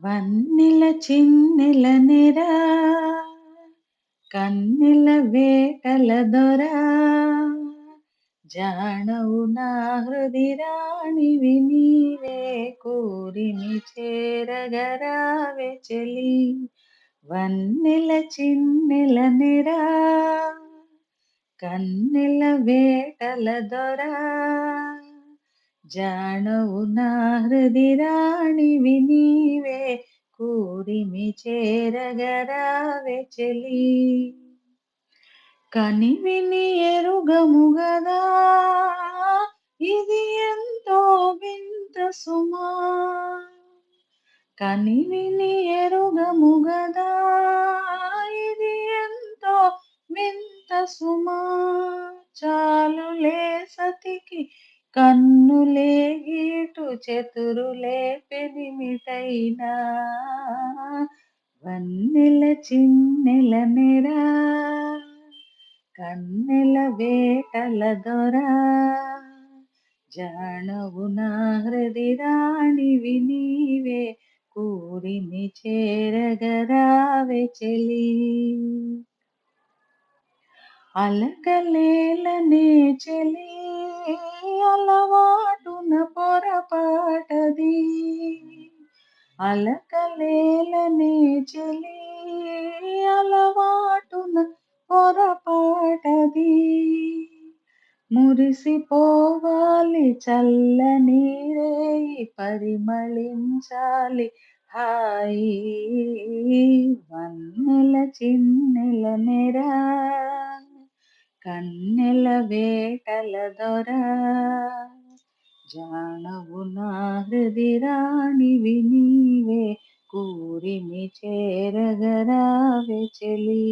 వన్నెల చిన్నెల నెరా కన్నెల వేటల దొరా జాణవు నా హృది రాణివి నీవే కోరిని చేరగరావే చెలి వన్నెల చిన్నెల నెరా కన్నెల వేటల దొరా జాణవు నా హృది రాణివి నీవే కోరిమి చేరగరావే చెలి కనివిని ఎరుగము గదా ఇది ఎంతో వింత సుమా కనివిని ఎరుగము గదా ఇది ఎంతో వింత సుమా చాలులే సతికి కన్నులే గీటు చతురులే పెనిమిటైనా వన్నెల చిన్నెల నెరా కన్నెల వేటల దొరా జాణవు నా హృది రాణివి నీవే కోరిని చేరగరావే చెలి అలకలేలనే చెలి అలవాటున పొరపాటది అలకలేలనే చెలి అలవాటున పొరపాటది మురిసిపోవాలి చల్లని రేయి పరిమళించాలి హాయి వన్నెల చిన్నెల నెరా కన్నెల వేటల దొరా జాణవు నా హృది రాణివి నీవే కోరిమి చేరగరావే చెలి